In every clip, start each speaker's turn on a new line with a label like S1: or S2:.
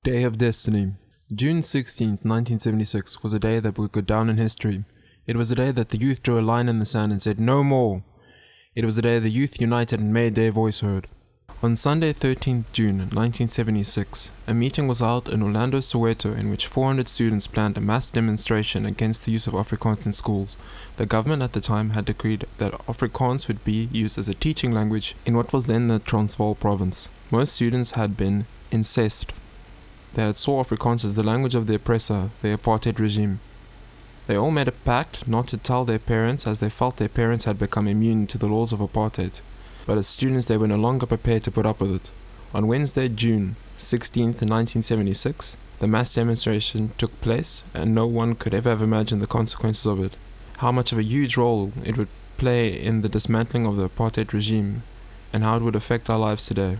S1: Day of Destiny. June 16, 1976 was a day that would go down in history. It was a day that the youth drew a line in the sand and said, "No more." It was a day the youth united and made their voice heard. On Sunday 13th June 1976, a meeting was held in Orlando, Soweto, in which 400 students planned a mass demonstration against the use of Afrikaans in schools. The government at the time had decreed that Afrikaans would be used as a teaching language in what was then the Transvaal province. Most students had been incensed. They had saw Afrikaans as the language of the oppressor, the apartheid regime. They all made a pact not to tell their parents, as they felt their parents had become immune to the laws of apartheid. But as students they were no longer prepared to put up with it. On Wednesday, June 16th, 1976, the mass demonstration took place, and no one could ever have imagined the consequences of it. How much of a huge role it would play in the dismantling of the apartheid regime, and how it would affect our lives today.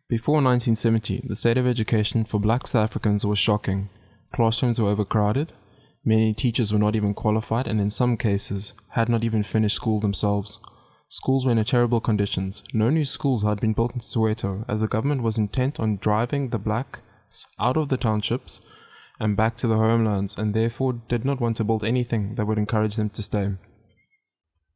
S1: Before 1970, the state of education for black South Africans was shocking. Classrooms were overcrowded, many teachers were not even qualified, and in some cases, had not even finished school themselves. Schools were in terrible conditions. No new schools had been built in Soweto, as the government was intent on driving the blacks out of the townships and back to the homelands, and therefore did not want to build anything that would encourage them to stay.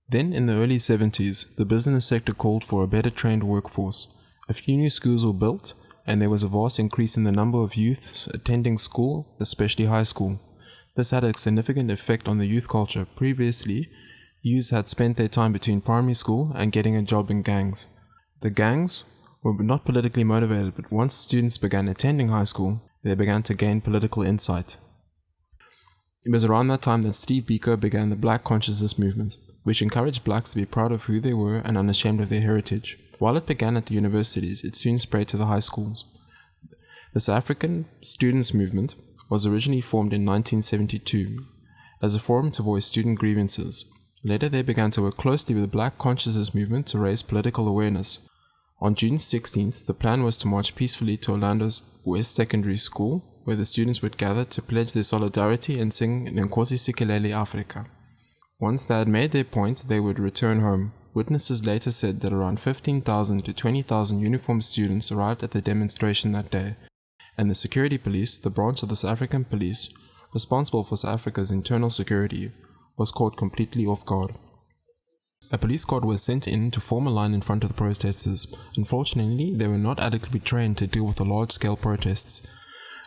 S1: Then, in the early 70s, the business sector called for a better trained workforce. A few new schools were built, and there was a vast increase in the number of youths attending school, especially high school. This had a significant effect on the youth culture. Previously, youths had spent their time between primary school and getting a job in gangs. The gangs were not politically motivated, but once students began attending high school, they began to gain political insight. It was around that time that Steve Biko began the Black Consciousness movement, which encouraged blacks to be proud of who they were and unashamed of their heritage. While it began at the universities, it soon spread to the high schools. The South African Students' Movement was originally formed in 1972 as a forum to voice student grievances. Later, they began to work closely with the Black Consciousness Movement to raise political awareness. On June 16th, the plan was to march peacefully to Orlando's West Secondary School, where the students would gather to pledge their solidarity and sing Nkosi Sikelel' Afrika. Once they had made their point, they would return home. Witnesses later said that around 15,000 to 20,000 uniformed students arrived at the demonstration that day, and the security police, the branch of the South African police responsible for South Africa's internal security, was caught completely off guard. A police squad was sent in to form a line in front of the protesters. Unfortunately, they were not adequately trained to deal with the large-scale protests,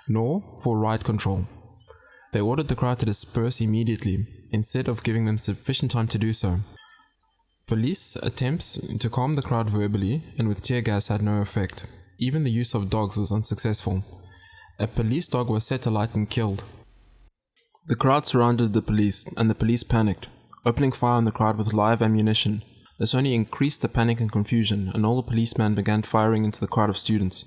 S1: nor for riot control. They ordered the crowd to disperse immediately, instead of giving them sufficient time to do so. Police attempts to calm the crowd verbally and with tear gas had no effect. Even the use of dogs was unsuccessful. A police dog was set alight and killed. The crowd surrounded the police, and the police panicked, opening fire on the crowd with live ammunition. This only increased the panic and confusion, and all the policemen began firing into the crowd of students.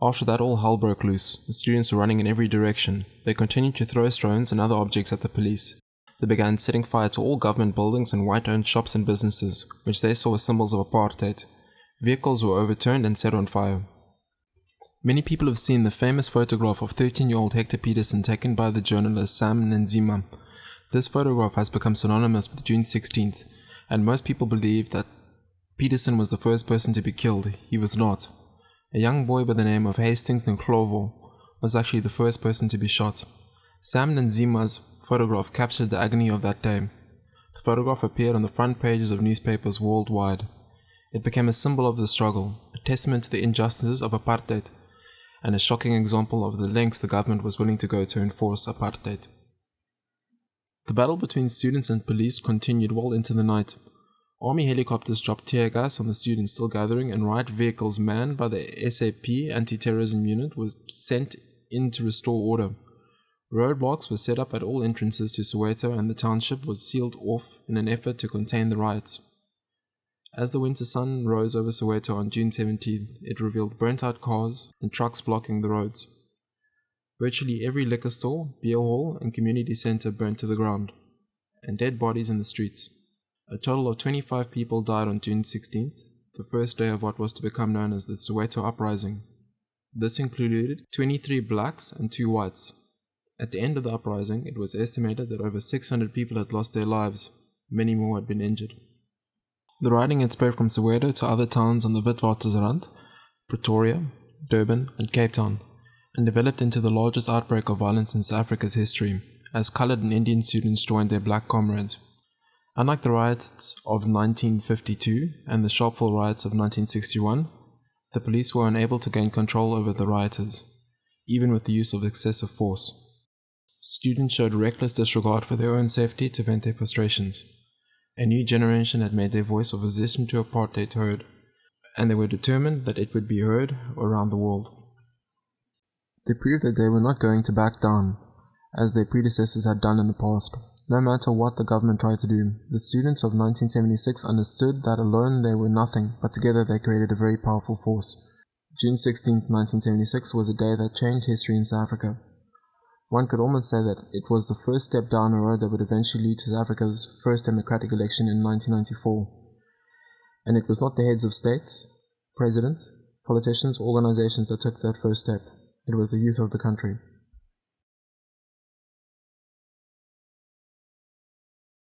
S1: After that, all hell broke loose. The students were running in every direction. They continued to throw stones and other objects at the police. They began setting fire to all government buildings and white-owned shops and businesses, which they saw as symbols of apartheid. Vehicles were overturned and set on fire. Many people have seen the famous photograph of 13-year-old Hector Peterson taken by the journalist Sam Nzima. This photograph has become synonymous with June 16th, and most people believe that Peterson was the first person to be killed. He was not. A young boy by the name of Hastings Nklovo was actually the first person to be shot. Sam Nzima's photograph captured the agony of that day. The photograph appeared on the front pages of newspapers worldwide. It became a symbol of the struggle, a testament to the injustices of apartheid, and a shocking example of the lengths the government was willing to go to enforce apartheid. The battle between students and police continued well into the night. Army helicopters dropped tear gas on the students still gathering, and riot vehicles manned by the SAP anti-terrorism unit were sent in to restore order. Roadblocks were set up at all entrances to Soweto, and the township was sealed off in an effort to contain the riots. As the winter sun rose over Soweto on June 17th, it revealed burnt-out cars and trucks blocking the roads. Virtually every liquor store, beer hall, and community center burnt to the ground, and dead bodies in the streets. A total of 25 people died on June 16th, the first day of what was to become known as the Soweto Uprising. This included 23 blacks and 2 whites. At the end of the uprising, it was estimated that over 600 people had lost their lives. Many more had been injured. The rioting had spread from Soweto to other towns on the Witwatersrand, Pretoria, Durban, and Cape Town, and developed into the largest outbreak of violence in South Africa's history, as colored and Indian students joined their black comrades. Unlike the riots of 1952 and the Sharpeville riots of 1961, the police were unable to gain control over the rioters, even with the use of excessive force. Students showed reckless disregard for their own safety to vent their frustrations. A new generation had made their voice of resistance to apartheid heard, and they were determined that it would be heard around the world. They proved that they were not going to back down, as their predecessors had done in the past. No matter what the government tried to do, the students of 1976 understood that alone they were nothing, but together they created a very powerful force. June 16, 1976 was a day that changed history in South Africa. One could almost say that it was the first step down a road that would eventually lead to South Africa's first democratic election in 1994. And it was not the heads of states, presidents, politicians, or organizations that took that first step. It was the youth of the country.